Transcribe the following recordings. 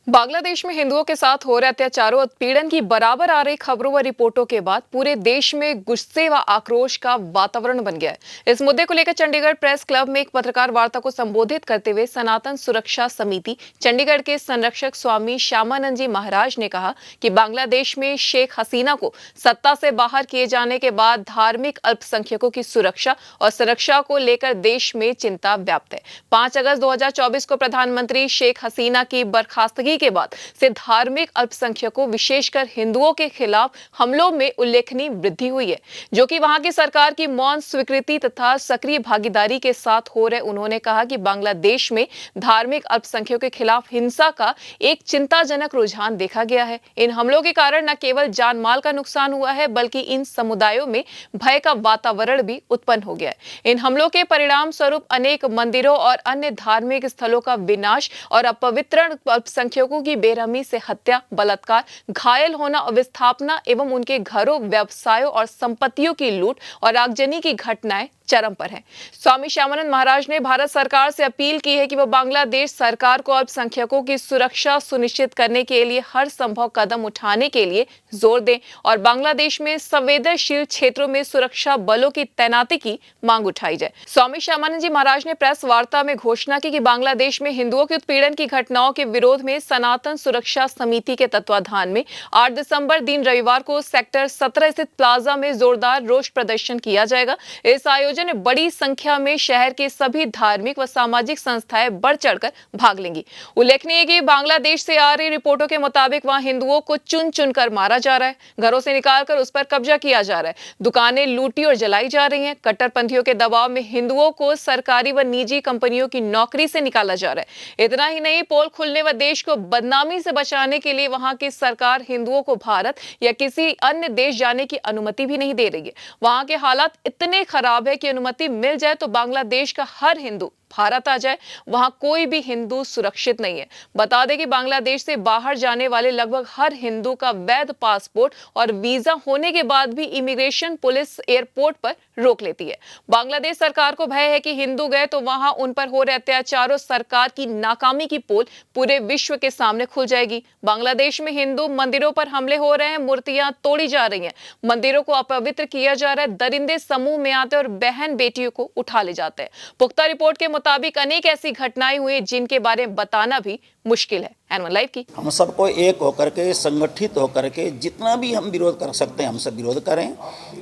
बांग्लादेश में हिंदुओं के साथ हो रहे अत्याचारों और उत्पीड़न की बराबर आ रही खबरों व रिपोर्टों के बाद पूरे देश में गुस्से व आक्रोश का वातावरण बन गया है। इस मुद्दे को लेकर चंडीगढ़ प्रेस क्लब में एक पत्रकार वार्ता को संबोधित करते हुए सनातन सुरक्षा समिति चंडीगढ़ के संरक्षक स्वामी श्यामानंद जी महाराज ने कहा कि बांग्लादेश में शेख हसीना को सत्ता से बाहर किए जाने के बाद धार्मिक अल्पसंख्यकों की सुरक्षा और सुरक्षा को लेकर देश में चिंता व्याप्त है। 5 अगस्त 2024 को प्रधानमंत्री शेख हसीना की बर्खास्तगी के बाद से धार्मिक अल्पसंख्यकों विशेषकर हिंदुओं के खिलाफ हमलों में उल्लेखनीय वृद्धि हुई है, जो कि वहां की सरकार की मौन स्वीकृति तथा सक्रिय भागीदारी के साथ हो रहे। उन्होंने कहा कि बांग्लादेश में धार्मिक अल्पसंख्यकों के खिलाफ हिंसा का एक चिंताजनक रुझान देखा गया है। इन हमलों के कारण न केवल जान माल का नुकसान हुआ है, बल्कि इन समुदायों में भय का वातावरण भी उत्पन्न हो गया है। इन हमलों के परिणाम स्वरूप अनेक मंदिरों और अन्य धार्मिक स्थलों का विनाश और अपवित्रण, अल्पसंख्यकों की बेरहमी से हत्या, बलात्कार, घायल होना, विस्थापना एवं उनके घरों, व्यवसायों और संपत्तियों की लूट और आगजनी की घटनाएं चरम पर है। स्वामी श्यामानंद महाराज ने भारत सरकार से अपील की है कि वह बांग्लादेश सरकार को अल्पसंख्यकों की सुरक्षा सुनिश्चित करने के लिए हर संभव कदम उठाने के लिए जोर दें और बांग्लादेश में संवेदनशील क्षेत्रों में सुरक्षा बलों की तैनाती की मांग उठाई जाए। स्वामी श्यामानंद जी महाराज ने प्रेस वार्ता में घोषणा की कि बांग्लादेश में हिंदुओं के उत्पीड़न की घटनाओं के विरोध में सनातन सुरक्षा समिति के तत्वाधान में 8 दिसंबर दिन रविवार को सेक्टर 17 स्थित प्लाजा में जोरदार रोष प्रदर्शन किया जाएगा। इस आयोजन में बड़ी संख्या में शहर के सभी धार्मिक व सामाजिक संस्थाएं बढ़ चढ़कर भाग लेंगी। उल्लेखनीय है कि बांग्लादेश से आ रही रिपोर्टों के मुताबिक वहां हिंदुओं को चुन चुनकर मारा जा रहा है, घरों से निकालकर उस पर कब्जा किया जा रहा है, दुकानें लूटी और जलाई जा रही हैं। कट्टरपंथियों के दबाव में हिंदुओं को सरकारी व निजी कंपनियों की नौकरी से निकाला जा रहा है। इतना ही नहीं, पोल खुलने व देश को बदनामी से बचाने के लिए वहां की सरकार हिंदुओं को भारत या किसी अन्य देश जाने की अनुमति भी नहीं दे रही है। वहां के हालात इतने खराब है कि अनुमति मिल जाए तो बांग्लादेश का हर हिंदू भारत आ जाए, वहां कोई भी हिंदू सुरक्षित नहीं है। बता दें कि बांग्लादेश से बाहर जाने वाले लगभग हर हिंदू का वैध पासपोर्ट और वीजा होने के बाद भी इमिग्रेशन पुलिस एयरपोर्ट पर रोक लेती है। बांग्लादेश सरकार को भय है कि हिंदू गए तो वहां उन पर हो रहे अत्याचारों, सरकार की नाकामी की पोल पूरे विश्व के सामने खुल जाएगी। बांग्लादेश में हिंदू मंदिरों पर हमले हो रहे हैं, मूर्तियां तोड़ी जा रही हैं, मंदिरों को अपवित्र किया जा रहा है, दरिंदे समूह में आते और बहन बेटियों को उठा ले जाते हैं। पुख्ता रिपोर्ट के मुताबिक अनेक ऐसी घटनाएं हुई जिनके बारे में बताना भी मुश्किल है। N1 लाइव की हम सबको एक होकर के, संगठित होकर के जितना भी हम विरोध कर सकते हैं हम सब विरोध करें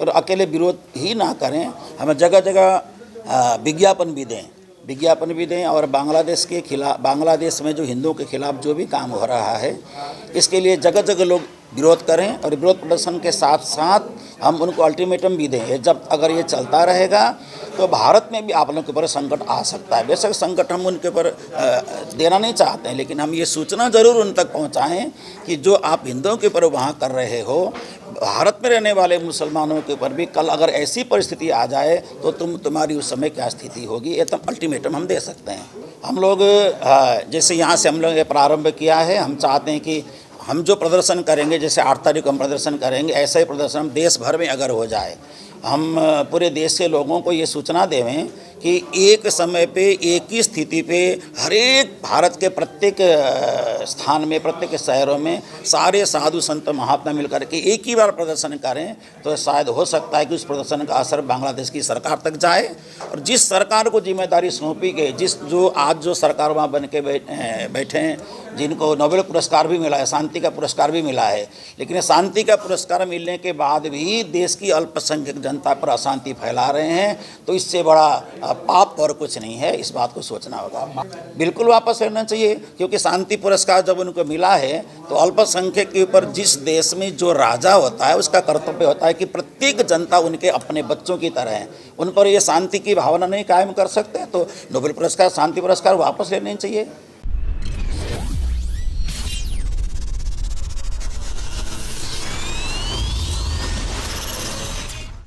और अकेले विरोध ही ना करें, हमें जगह जगह विज्ञापन भी दें और बांग्लादेश के खिलाफ, बांग्लादेश में जो हिंदुओं के खिलाफ जो भी काम हो रहा है इसके लिए जगह जगह लोग विरोध करें और विरोध प्रदर्शन के साथ साथ हम उनको अल्टीमेटम भी देंगे। जब अगर ये चलता रहेगा तो भारत में भी आप लोगों के ऊपर संकट आ सकता है। बेशक संकट हम उनके ऊपर देना नहीं चाहते हैं, लेकिन हम ये सूचना ज़रूर उन तक पहुँचाएँ कि जो आप हिंदुओं के ऊपर वहाँ कर रहे हो, भारत में रहने वाले मुसलमानों के ऊपर भी कल अगर ऐसी परिस्थिति आ जाए तो तुम्हारी उस समय क्या स्थिति होगी, ये तो अल्टीमेटम हम दे सकते हैं। हम लोग जैसे यहाँ से हम लोग ये प्रारंभ किया है, हम चाहते हैं कि हम जो प्रदर्शन करेंगे, जैसे 8 तारीख को हम प्रदर्शन करेंगे, ऐसा ही प्रदर्शन देश भर में अगर हो जाए, हम पूरे देश के लोगों को ये सूचना देवें कि एक समय पे एक ही स्थिति पे हर एक भारत के प्रत्येक स्थान में, प्रत्येक शहरों में सारे साधु संत महात्मा मिलकर के एक ही बार प्रदर्शन करें तो शायद हो सकता है कि उस प्रदर्शन का असर बांग्लादेश की सरकार तक जाए। और जिस सरकार को जिम्मेदारी सौंपी गई, जो आज सरकार वहाँ बन के बैठे हैं, जिनको नोबेल पुरस्कार भी मिला है, शांति का पुरस्कार भी मिला है, लेकिन शांति का पुरस्कार मिलने के बाद भी देश की अल्पसंख्यक जनता पर अशांति फैला रहे हैं, तो इससे बड़ा पाप और कुछ नहीं है। इस बात को सोचना होगा, बिल्कुल वापस लेना चाहिए, क्योंकि शांति पुरस्कार जब उनको मिला है तो अल्पसंख्यक के ऊपर जिस देश में जो राजा होता है उसका कर्तव्य होता है कि प्रत्येक जनता उनके अपने बच्चों की तरह है, उन पर ये शांति की भावना नहीं कायम कर सकते तो नोबेल पुरस्कार, शांति पुरस्कार वापस लेने चाहिए।